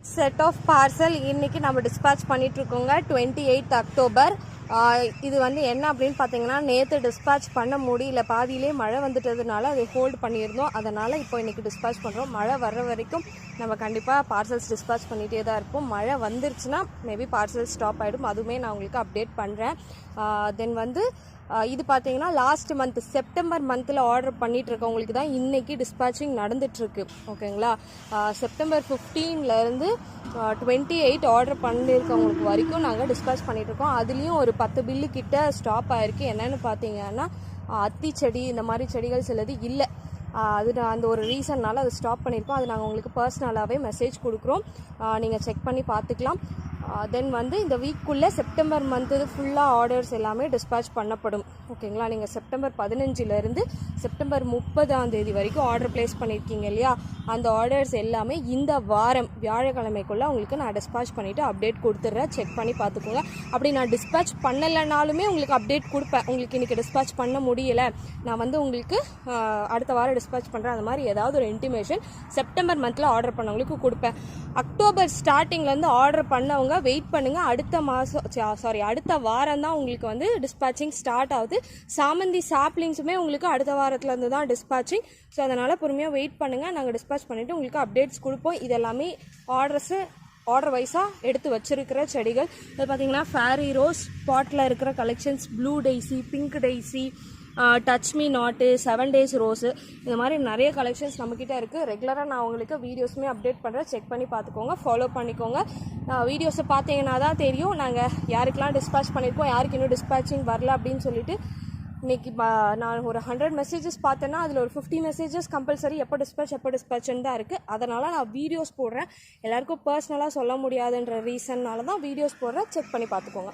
Set of parcel இன்றைக்கி நம்ம dispatch பண்ணிகிட்ருக்கோங்க 28th October. இது வந்து என்ன அப்படின்னு பார்த்தீங்கன்னா, நேற்று டிஸ்பேச் பண்ண முடியல, பாதியிலே மழை வந்துட்டதுனால அதை ஹோல்டு பண்ணியிருந்தோம். அதனால் இப்போ இன்றைக்கி டிஸ்பேச் பண்ணுறோம். மழை வர்ற வரைக்கும் நம்ம கண்டிப்பாக பார்சல்ஸ் டிஸ்பேச் பண்ணிகிட்டே தான் இருப்போம். மழை வந்துருச்சுன்னா மேபி பார்சல் ஸ்டாப் ஆகிடும். அதுவுமே நான் உங்களுக்கு அப்டேட் பண்ணுறேன். தென் வந்து இது பார்த்தீங்கன்னா லாஸ்ட் மந்த் செப்டம்பர் மந்தில் ஆர்டர் பண்ணிகிட்டு இருக்கவங்களுக்கு தான் இன்றைக்கி டிஸ்பேச்சிங் நடந்துகிட்ருக்கு. ஓகேங்களா, செப்டம்பர் 15லேருந்து 28 ஆர்டர் பண்ணியிருக்கவங்களுக்கு வரைக்கும் நாங்கள் டிஸ்பேச் பண்ணிகிட்ருக்கோம். அதுலேயும் ஒரு 10 பில்லு கிட்ட ஸ்டாப் ஆகிருக்கு. என்னென்னு பார்த்தீங்கன்னா, அத்தி செடி இந்த மாதிரி செடிகள் சிலது இல்லை. அது அந்த ஒரு ரீசன்னால் அதை ஸ்டாப் பண்ணியிருக்கோம். அது நாங்கள் உங்களுக்கு பர்சனலாகவே மெசேஜ் கொடுக்குறோம், நீங்கள் செக் பண்ணி பார்த்துக்கலாம். தென் வந்து இந்த வீக்குள்ளே செப்டம்பர் மந்த்து ஃபுல்லாக ஆர்டர்ஸ் எல்லாமே டிஸ்பேச் பண்ணப்படும். ஓகேங்களா, நீங்கள் செப்டம்பர் 15லேருந்து செப்டம்பர் 30 வரைக்கும் ஆர்டர் ப்ளேஸ் பண்ணியிருக்கீங்க இல்லையா, அந்த ஆர்டர்ஸ் எல்லாமே இந்த வாரம் வியாழக்கிழமைக்குள்ளே உங்களுக்கு நான் டிஸ்பேச் பண்ணிவிட்டு அப்டேட் கொடுத்துட்றேன். செக் பண்ணி பார்த்துக்கோங்க. அப்படி நான் டிஸ்பேச் பண்ணலைனாலுமே உங்களுக்கு அப்டேட் கொடுப்பேன். உங்களுக்கு இன்றைக்கி டிஸ்பேச் பண்ண முடியலை, நான் வந்து உங்களுக்கு அடுத்த வாரம் டிஸ்பேச் பண்ணுறேன், அந்த மாதிரி ஏதாவது ஒரு இன்டிமேஷன் செப்டம்பர் மந்தில் ஆர்டர் பண்ணவங்களுக்கு கொடுப்பேன். அக்டோபர் ஸ்டார்டிங்லேருந்து ஆர்டர் பண்ணவங்க வெயிட் பண்ணுங்கள். அடுத்த வாரம் தான் உங்களுக்கு வந்து டிஸ்பேச்சிங் ஸ்டார்ட் ஆகுது. சாமந்தி சாப்லிங்ஸுமே உங்களுக்கு அடுத்த வாரத்துலேருந்து தான் டிஸ்பேச்சிங். ஸோ அதனால் பொறுமையாக வெயிட் பண்ணுங்கள். நாங்கள் டிஸ்பேச் பண்ணிவிட்டு உங்களுக்கு அப்டேட்ஸ் கொடுப்போம். இதெல்லாமே ஆர்டர் வைஸாக எடுத்து வச்சுருக்கிற செடிகள். இது பார்த்திங்கன்னா ஃபேரி ரோஸ் பாட்டில் இருக்கிற collections, blue daisy, pink daisy, touch me நாட்டு, 7 days ரோஸு, இந்த மாதிரி நிறைய கலெக்ஷன்ஸ் நம்மக்கிட்ட இருக்குது. ரெகுலராக நான் உங்களுக்கு வீடியோஸுமே அப்டேட் பண்ணுறேன். செக் பண்ணி பார்த்துக்கோங்க, ஃபாலோ பண்ணிக்கோங்க. வீடியோஸை பார்த்தீங்கன்னா தான் தெரியும் நாங்கள் யாருக்கெல்லாம் டிஸ்பேச் பண்ணியிருக்கோம், யாருக்கு இன்னும் டிஸ்பேச்சிங் வரல அப்படின்னு சொல்லிட்டு. இன்றைக்கி நான் ஒரு 100 மெசேஜஸ் பார்த்தேன்னா அதில் ஒரு 50 மெசேஜஸ் கம்பல்சரி எப்போ டிஸ்பேச்சுன்னு தான் இருக்குது. அதனால் நான் வீடியோஸ் போடுறேன். எல்லாேருக்கும் பர்சனலாக சொல்ல முடியாதுன்ற ரீசன்னால் தான் வீடியோஸ் போடுறேன். செக் பண்ணி பார்த்துக்கோங்க.